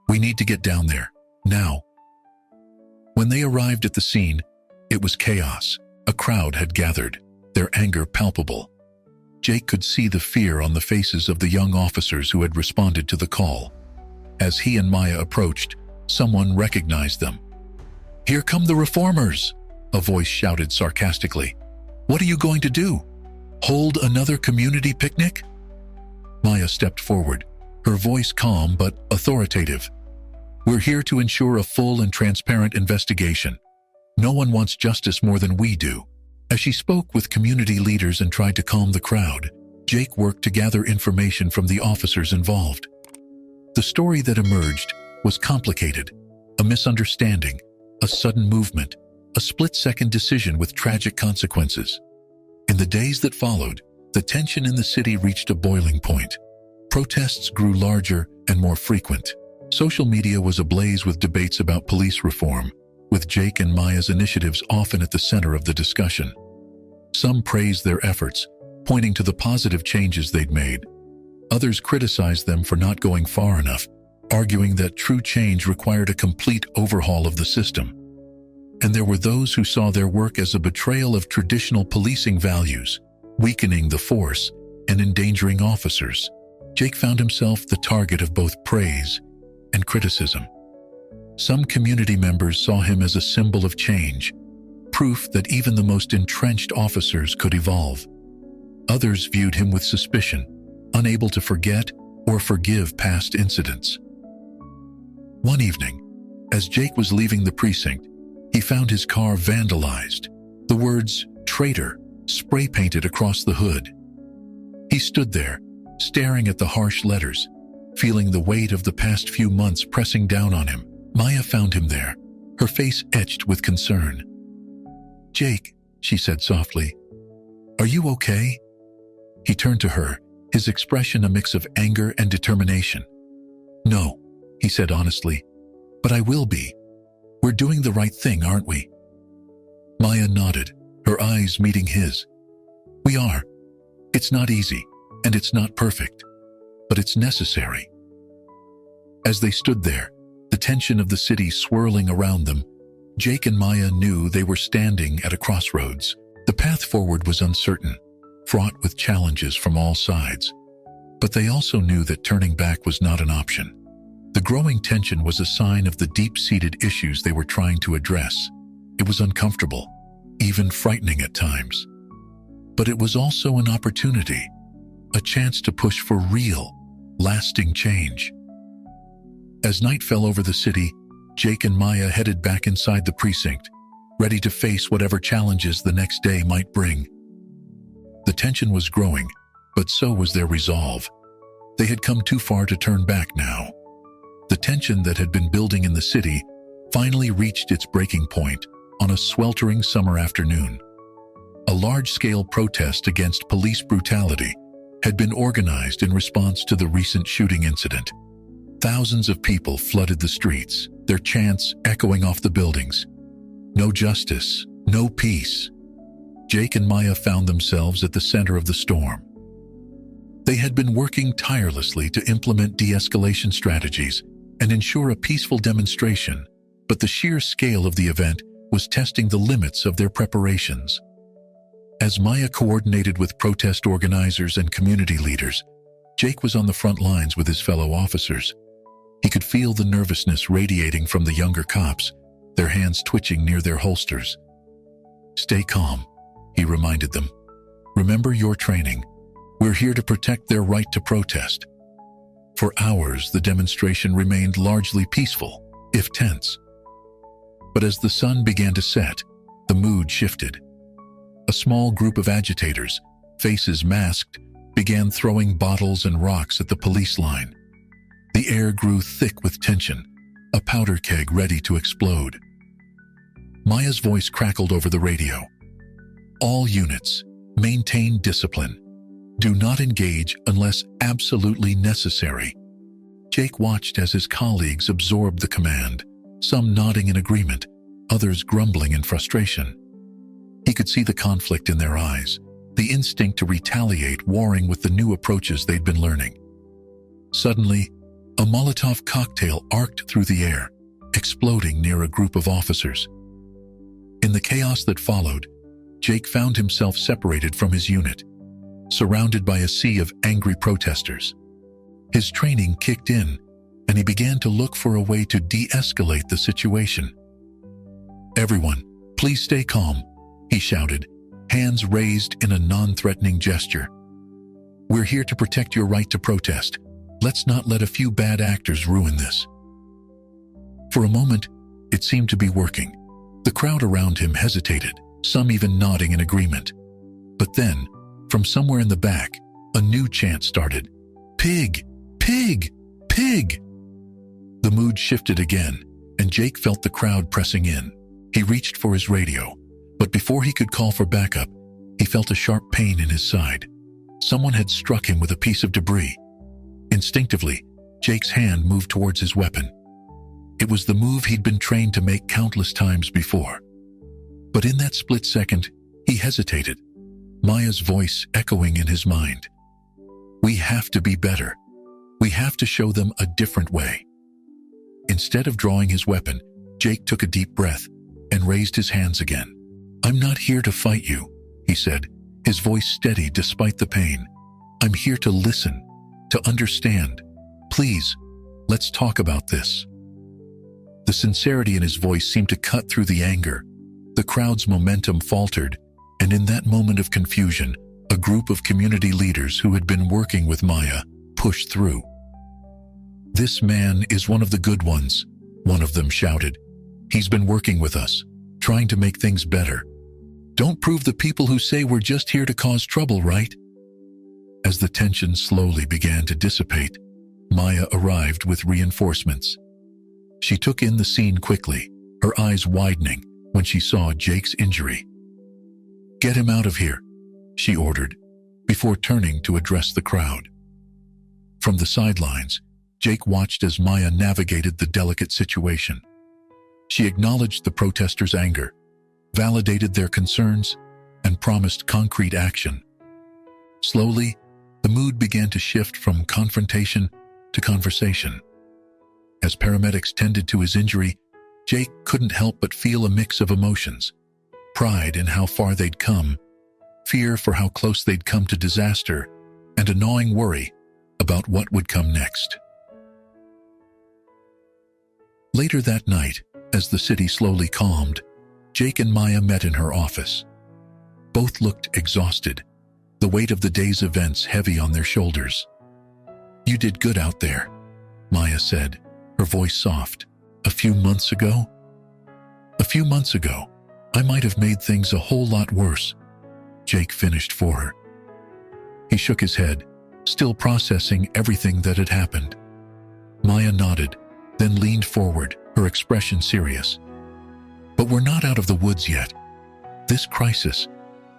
"We need to get down there, now." When they arrived at the scene, it was chaos. A crowd had gathered, their anger palpable. Jake could see the fear on the faces of the young officers who had responded to the call. As he and Maya approached, someone recognized them. "Here come the reformers!" a voice shouted sarcastically. "What are you going to do? Hold another community picnic?" Maya stepped forward, her voice calm but authoritative. "We're here to ensure a full and transparent investigation. No one wants justice more than we do." As she spoke with community leaders and tried to calm the crowd, Jake worked to gather information from the officers involved. The story that emerged was complicated: a misunderstanding, a sudden movement, a split-second decision with tragic consequences. In the days that followed, the tension in the city reached a boiling point. Protests grew larger and more frequent. Social media was ablaze with debates about police reform, with Jake and Maya's initiatives often at the center of the discussion. Some praised their efforts, pointing to the positive changes they'd made. Others criticized them for not going far enough, arguing that true change required a complete overhaul of the system. And there were those who saw their work as a betrayal of traditional policing values, weakening the force and endangering officers. Jake found himself the target of both praise and criticism. Some community members saw him as a symbol of change, proof that even the most entrenched officers could evolve. Others viewed him with suspicion, unable to forget or forgive past incidents. One evening, as Jake was leaving the precinct, he found his car vandalized, the words "traitor" spray-painted across the hood. He stood there, staring at the harsh letters, feeling the weight of the past few months pressing down on him. Maya found him there, her face etched with concern. "Jake," she said softly, "are you okay?" He turned to her, his expression a mix of anger and determination. "No," he said honestly, "but I will be. We're doing the right thing, aren't we?" Maya nodded, her eyes meeting his. "We are. It's not easy, and it's not perfect, but it's necessary." As they stood there, the tension of the city swirling around them, Jake and Maya knew they were standing at a crossroads. The path forward was uncertain, fraught with challenges from all sides. But they also knew that turning back was not an option. The growing tension was a sign of the deep-seated issues they were trying to address. It was uncomfortable, even frightening at times. But it was also an opportunity, a chance to push for real, lasting change. As night fell over the city, Jake and Maya headed back inside the precinct, ready to face whatever challenges the next day might bring. The tension was growing, but so was their resolve. They had come too far to turn back now. The tension that had been building in the city finally reached its breaking point on a sweltering summer afternoon. A large-scale protest against police brutality had been organized in response to the recent shooting incident. Thousands of people flooded the streets, their chants echoing off the buildings. No justice, no peace. Jake and Maya found themselves at the center of the storm. They had been working tirelessly to implement de-escalation strategies and ensure a peaceful demonstration, but the sheer scale of the event was testing the limits of their preparations. As Maya coordinated with protest organizers and community leaders, Jake was on the front lines with his fellow officers. He could feel the nervousness radiating from the younger cops, their hands twitching near their holsters. "Stay calm," he reminded them. "Remember your training. We're here to protect their right to protest." For hours, the demonstration remained largely peaceful, if tense. But as the sun began to set, the mood shifted. A small group of agitators, faces masked, began throwing bottles and rocks at the police line. The air grew thick with tension, a powder keg ready to explode. Maya's voice crackled over the radio. "All units, maintain discipline. Do not engage unless absolutely necessary." Jake watched as his colleagues absorbed the command, some nodding in agreement, others grumbling in frustration. He could see the conflict in their eyes, the instinct to retaliate warring with the new approaches they'd been learning. Suddenly, a Molotov cocktail arced through the air, exploding near a group of officers. In the chaos that followed, Jake found himself separated from his unit, surrounded by a sea of angry protesters. His training kicked in, and he began to look for a way to de-escalate the situation. "Everyone, "Please stay calm," he shouted, hands raised in a non-threatening gesture. "We're here to protect your right to protest. Let's not let a few bad actors ruin this." For a moment, it seemed to be working. The crowd around him hesitated, some even nodding in agreement. But then, from somewhere in the back, a new chant started. "Pig! Pig! Pig!" The mood shifted again, and Jake felt the crowd pressing in. He reached for his radio, but before he could call for backup, he felt a sharp pain in his side. Someone had struck him with a piece of debris. Instinctively, Jake's hand moved towards his weapon. It was the move he'd been trained to make countless times before. But in that split second, he hesitated, Maya's voice echoing in his mind. "We have to be better. We have to show them a different way." Instead of drawing his weapon, Jake took a deep breath and raised his hands again. "I'm not here to fight you," he said, his voice steady despite the pain. "I'm here to listen, to understand. Please, let's talk about this." The sincerity in his voice seemed to cut through the anger. The crowd's momentum faltered, and in that moment of confusion, a group of community leaders who had been working with Maya pushed through. "This man is one of the good ones," one of them shouted. "He's been working with us, trying to make things better. Don't prove the people who say we're just here to cause trouble, right?" As the tension slowly began to dissipate, Maya arrived with reinforcements. She took in the scene quickly, her eyes widening when she saw Jake's injury. "Get him out of here," she ordered, before turning to address the crowd. From the sidelines, Jake watched as Maya navigated the delicate situation. She acknowledged the protesters' anger, validated their concerns, and promised concrete action. Slowly, the mood began to shift from confrontation to conversation. As paramedics tended to his injury, Jake couldn't help but feel a mix of emotions: pride in how far they'd come, fear for how close they'd come to disaster, and a gnawing worry about what would come next. Later that night, as the city slowly calmed, Jake and Maya met in her office. Both looked exhausted, the weight of the day's events heavy on their shoulders. "You did good out there," Maya said, her voice soft. "A few months ago, I might have made things a whole lot worse," Jake finished for her. He shook his head, still processing everything that had happened. Maya nodded, then leaned forward, her expression serious. "But we're not out of the woods yet. This crisis,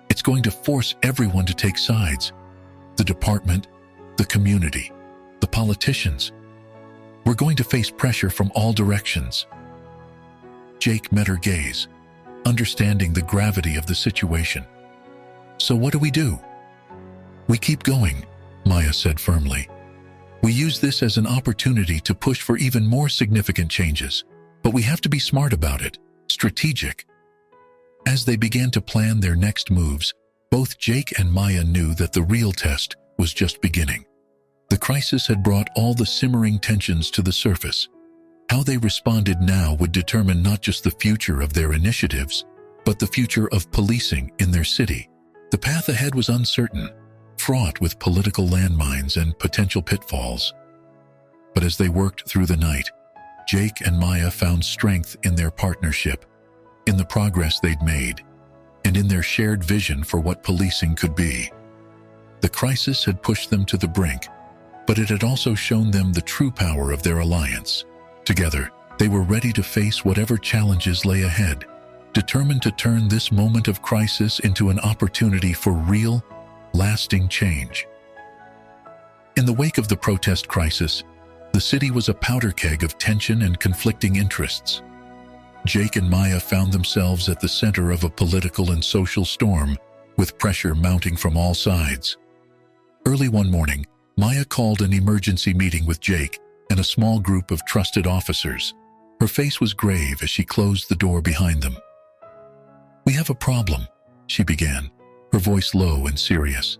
it's going to force everyone to take sides. The department, the community, the politicians. We're going to face pressure from all directions." Jake met her gaze, understanding the gravity of the situation. "So what do we do?" "We keep going," Maya said firmly. "We use this as an opportunity to push for even more significant changes, but we have to be smart about it, strategic." As they began to plan their next moves, both Jake and Maya knew that the real test was just beginning. The crisis had brought all the simmering tensions to the surface. How they responded now would determine not just the future of their initiatives, but the future of policing in their city. The path ahead was uncertain, fraught with political landmines and potential pitfalls. But as they worked through the night, Jake and Maya found strength in their partnership, in the progress they'd made, and in their shared vision for what policing could be. The crisis had pushed them to the brink, but it had also shown them the true power of their alliance. Together, they were ready to face whatever challenges lay ahead, determined to turn this moment of crisis into an opportunity for real, lasting change. In the wake of the protest crisis, the city was a powder keg of tension and conflicting interests. Jake and Maya found themselves at the center of a political and social storm, with pressure mounting from all sides. Early one morning, Maya called an emergency meeting with Jake and a small group of trusted officers. Her face was grave as she closed the door behind them. "We have a problem," she began, her voice low and serious.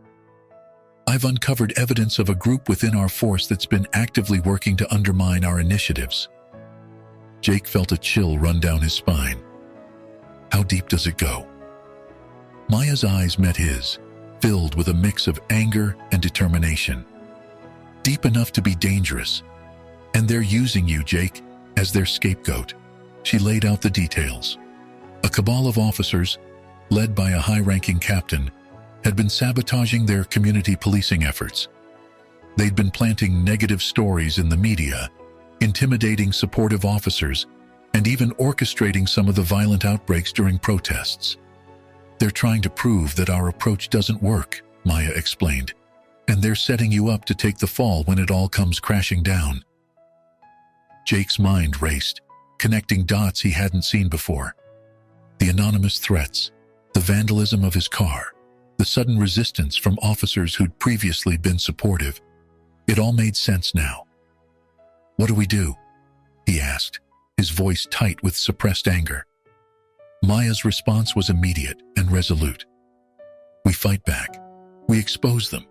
"I've uncovered evidence of a group within our force that's been actively working to undermine our initiatives." Jake felt a chill run down his spine. How deep does it go? Maya's eyes met his, filled with a mix of anger and determination. Deep enough to be dangerous. And they're using you, Jake, as their scapegoat. She laid out the details. A cabal of officers, led by a high-ranking captain, had been sabotaging their community policing efforts. They'd been planting negative stories in the media, intimidating supportive officers, and even orchestrating some of the violent outbreaks during protests. They're trying to prove that our approach doesn't work, Maya explained, and they're setting you up to take the fall when it all comes crashing down. Jake's mind raced, connecting dots he hadn't seen before. The anonymous threats, the vandalism of his car, the sudden resistance from officers who'd previously been supportive. It all made sense now. "What do we do?" he asked, his voice tight with suppressed anger. Maya's response was immediate and resolute. "We fight back. We expose them.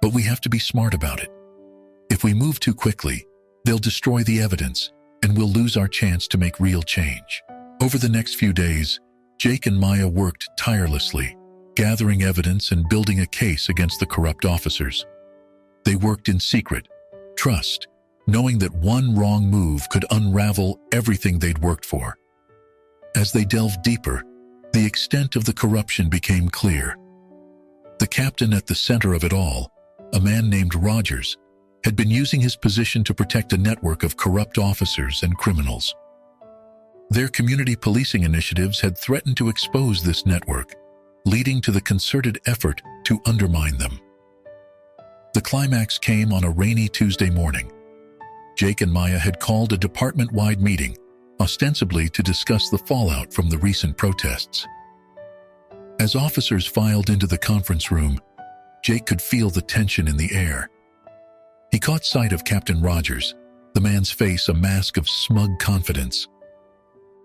But we have to be smart about it. If we move too quickly, they'll destroy the evidence, and we'll lose our chance to make real change." Over the next few days, Jake and Maya worked tirelessly, gathering evidence and building a case against the corrupt officers. They worked in secret, trust, knowing that one wrong move could unravel everything they'd worked for. As they delved deeper, the extent of the corruption became clear. The captain at the center of it all, a man named Rogers, had been using his position to protect a network of corrupt officers and criminals. Their community policing initiatives had threatened to expose this network, leading to the concerted effort to undermine them. The climax came on a rainy Tuesday morning. Jake and Maya had called a department-wide meeting, ostensibly to discuss the fallout from the recent protests. As officers filed into the conference room, Jake could feel the tension in the air. He caught sight of Captain Rogers, the man's face a mask of smug confidence.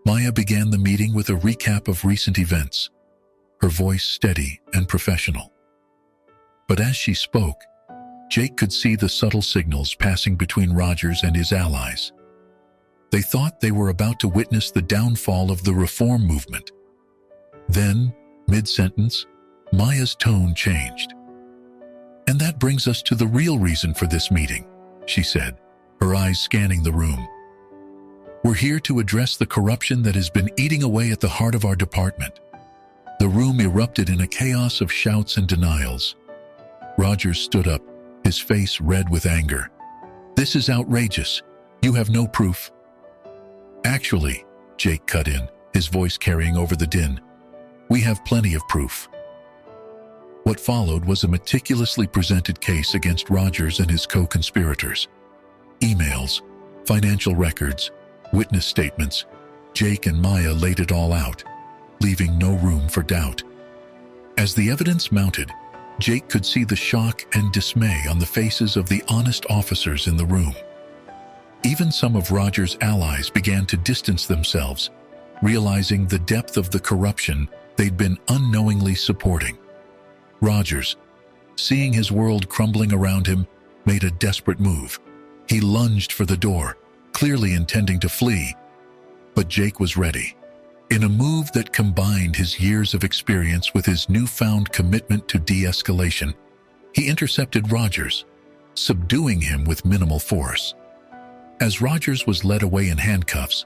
Maya began the meeting with a recap of recent events, her voice steady and professional. But as she spoke, Jake could see the subtle signals passing between Rogers and his allies. They thought they were about to witness the downfall of the reform movement. Then, mid-sentence, Maya's tone changed. "And that brings us to the real reason for this meeting," she said, her eyes scanning the room. "We're here to address the corruption that has been eating away at the heart of our department." The room erupted in a chaos of shouts and denials. Rogers stood up, his face red with anger. "This is outrageous. You have no proof." "Actually," Jake cut in, his voice carrying over the din, "we have plenty of proof." What followed was a meticulously presented case against Rogers and his co-conspirators. Emails, financial records, witness statements. Jake and Maya laid it all out, leaving no room for doubt. As the evidence mounted, Jake could see the shock and dismay on the faces of the honest officers in the room. Even some of Rogers' allies began to distance themselves, realizing the depth of the corruption they'd been unknowingly supporting. Rogers, seeing his world crumbling around him, made a desperate move. He lunged for the door, clearly intending to flee. But Jake was ready. In a move that combined his years of experience with his newfound commitment to de-escalation, he intercepted Rogers, subduing him with minimal force. As Rogers was led away in handcuffs,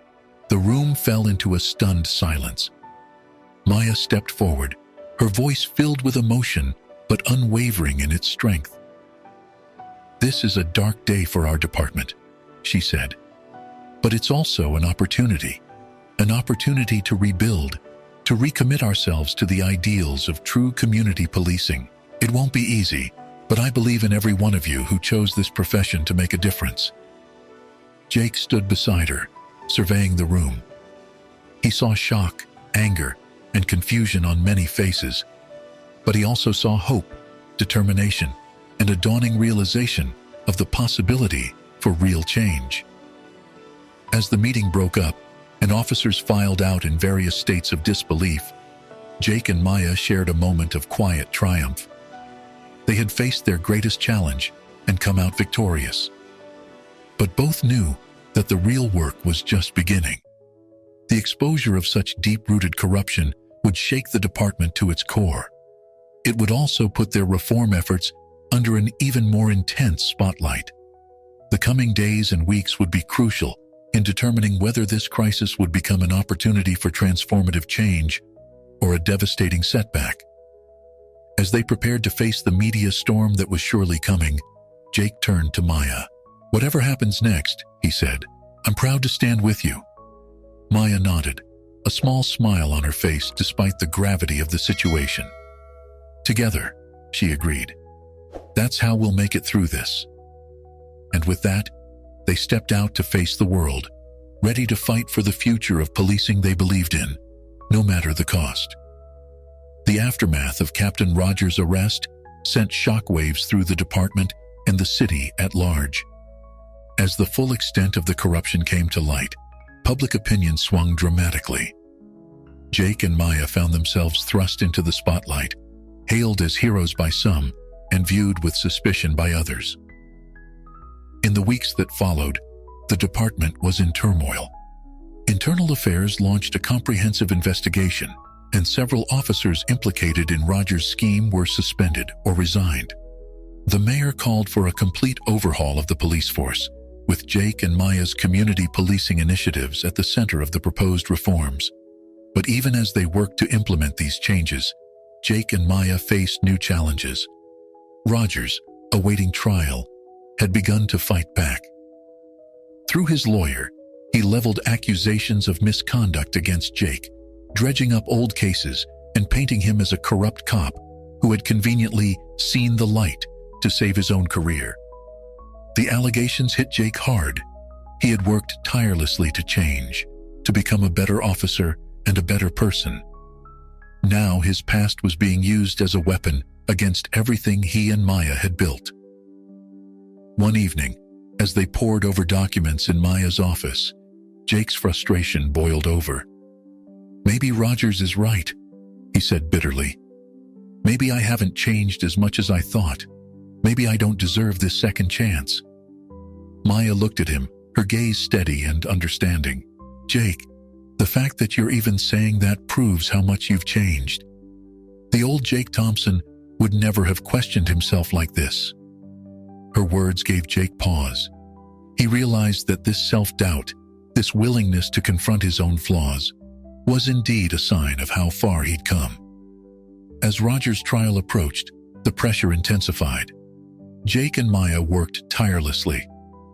the room fell into a stunned silence. Maya stepped forward, her voice filled with emotion but unwavering in its strength. "This is a dark day for our department," she said. "But it's also an opportunity to rebuild, to recommit ourselves to the ideals of true community policing. It won't be easy, but I believe in every one of you who chose this profession to make a difference." Jake stood beside her, surveying the room. He saw shock, anger, and confusion on many faces, but he also saw hope, determination, and a dawning realization of the possibility for real change. As the meeting broke up and officers filed out in various states of disbelief, Jake and Maya shared a moment of quiet triumph. They had faced their greatest challenge and come out victorious. But both knew that the real work was just beginning. The exposure of such deep-rooted corruption would shake the department to its core. It would also put their reform efforts under an even more intense spotlight. The coming days and weeks would be crucial in determining whether this crisis would become an opportunity for transformative change or a devastating setback. As they prepared to face the media storm that was surely coming, Jake turned to Maya. "Whatever happens next," he said, "I'm proud to stand with you." Maya nodded, a small smile on her face despite the gravity of the situation. "Together," she agreed. "That's how we'll make it through this." And with that, they stepped out to face the world, ready to fight for the future of policing they believed in, no matter the cost. The aftermath of Captain Rogers' arrest sent shockwaves through the department and the city at large. As the full extent of the corruption came to light, public opinion swung dramatically. Jake and Maya found themselves thrust into the spotlight, hailed as heroes by some and viewed with suspicion by others. In the weeks that followed, the department was in turmoil. Internal Affairs launched a comprehensive investigation, and several officers implicated in Rogers' scheme were suspended or resigned. The mayor called for a complete overhaul of the police force, with Jake and Maya's community policing initiatives at the center of the proposed reforms. But even as they worked to implement these changes, Jake and Maya faced new challenges. Rogers, awaiting trial, had begun to fight back. Through his lawyer, he leveled accusations of misconduct against Jake, dredging up old cases and painting him as a corrupt cop who had conveniently seen the light to save his own career. The allegations hit Jake hard. He had worked tirelessly to change, to become a better officer and a better person. Now his past was being used as a weapon against everything he and Maya had built. One evening, as they pored over documents in Maya's office, Jake's frustration boiled over. "Maybe Rogers is right," he said bitterly. "Maybe I haven't changed as much as I thought. Maybe I don't deserve this second chance." Maya looked at him, her gaze steady and understanding. "Jake, the fact that you're even saying that proves how much you've changed. The old Jake Thompson would never have questioned himself like this." Her words gave Jake pause. He realized that this self-doubt, this willingness to confront his own flaws, was indeed a sign of how far he'd come. As Rogers' trial approached, the pressure intensified. Jake and Maya worked tirelessly,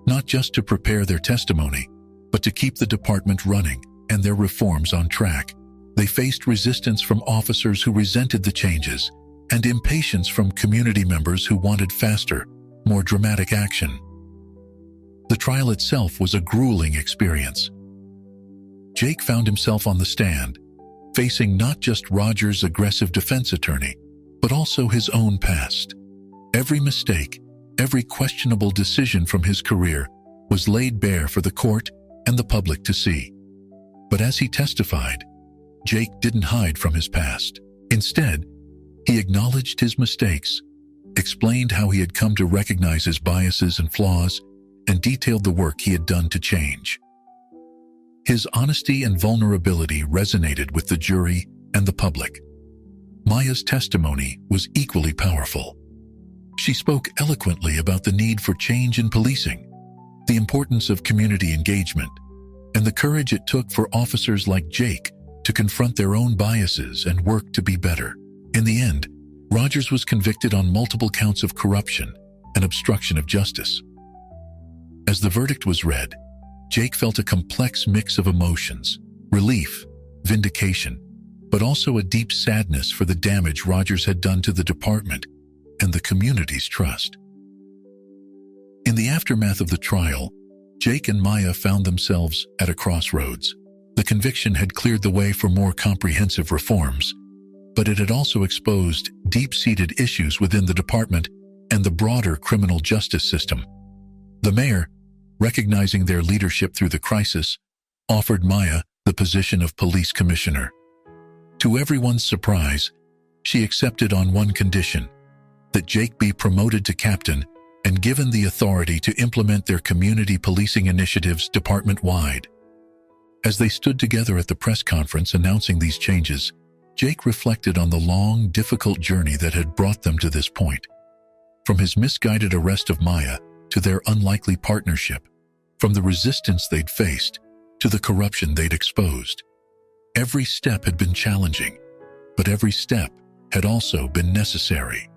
not just to prepare their testimony, but to keep the department running and their reforms on track. They faced resistance from officers who resented the changes and impatience from community members who wanted faster, more dramatic action. The trial itself was a grueling experience. Jake found himself on the stand, facing not just Rogers' aggressive defense attorney, but also his own past. Every mistake, every questionable decision from his career was laid bare for the court and the public to see. But as he testified, Jake didn't hide from his past. Instead, he acknowledged his mistakes, explained how he had come to recognize his biases and flaws, and detailed the work he had done to change. His honesty and vulnerability resonated with the jury and the public. Maya's testimony was equally powerful. She spoke eloquently about the need for change in policing, the importance of community engagement, and the courage it took for officers like Jake to confront their own biases and work to be better. In the end, Rogers was convicted on multiple counts of corruption and obstruction of justice. As the verdict was read, Jake felt a complex mix of emotions: relief, vindication, but also a deep sadness for the damage Rogers had done to the department and the community's trust. In the aftermath of the trial, Jake and Maya found themselves at a crossroads. The conviction had cleared the way for more comprehensive reforms, but it had also exposed deep-seated issues within the department and the broader criminal justice system. The mayor, recognizing their leadership through the crisis, offered Maya the position of police commissioner. To everyone's surprise, she accepted on one condition: that Jake be promoted to captain and given the authority to implement their community policing initiatives department-wide. As they stood together at the press conference announcing these changes, Jake reflected on the long, difficult journey that had brought them to this point. From his misguided arrest of Maya to their unlikely partnership, from the resistance they'd faced to the corruption they'd exposed. Every step had been challenging, but every step had also been necessary.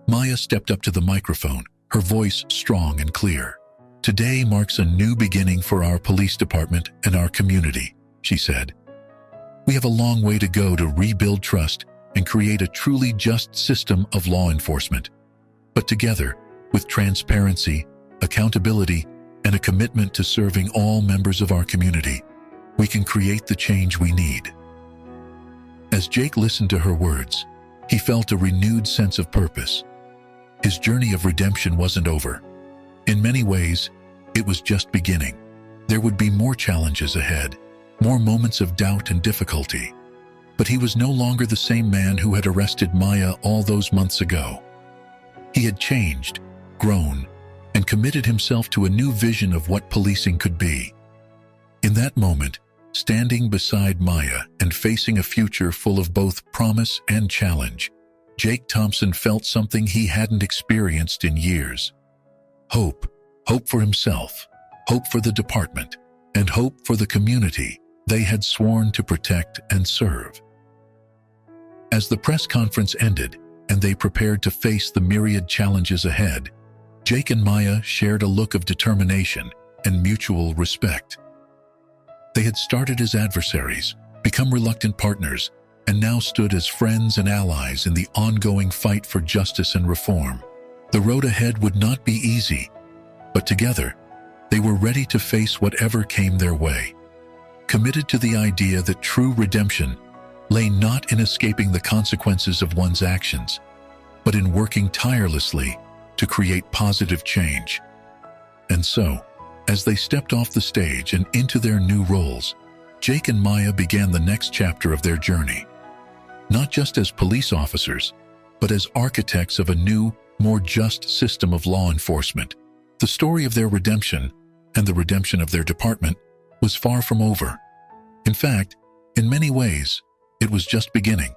Maya stepped up to the microphone, her voice strong and clear. "Today marks a new beginning for our police department and our community," she said. "We have a long way to go to rebuild trust and create a truly just system of law enforcement. But together, with transparency, accountability, and a commitment to serving all members of our community, we can create the change we need." As Jake listened to her words, he felt a renewed sense of purpose. His journey of redemption wasn't over. In many ways, it was just beginning. There would be more challenges ahead, more moments of doubt and difficulty. But he was no longer the same man who had arrested Maya all those months ago. He had changed, grown, and committed himself to a new vision of what policing could be. In that moment, standing beside Maya and facing a future full of both promise and challenge, Jake Thompson felt something he hadn't experienced in years. Hope. Hope for himself, hope for the department, and hope for the community they had sworn to protect and serve. As the press conference ended and they prepared to face the myriad challenges ahead, Jake and Maya shared a look of determination and mutual respect. They had started as adversaries, become reluctant partners, and now stood as friends and allies in the ongoing fight for justice and reform. The road ahead would not be easy, but together, they were ready to face whatever came their way, committed to the idea that true redemption lay not in escaping the consequences of one's actions, but in working tirelessly to create positive change. And so, as they stepped off the stage and into their new roles, Jake and Maya began the next chapter of their journey. Not just as police officers, but as architects of a new, more just system of law enforcement. The story of their redemption and the redemption of their department was far from over. In fact, in many ways, it was just beginning.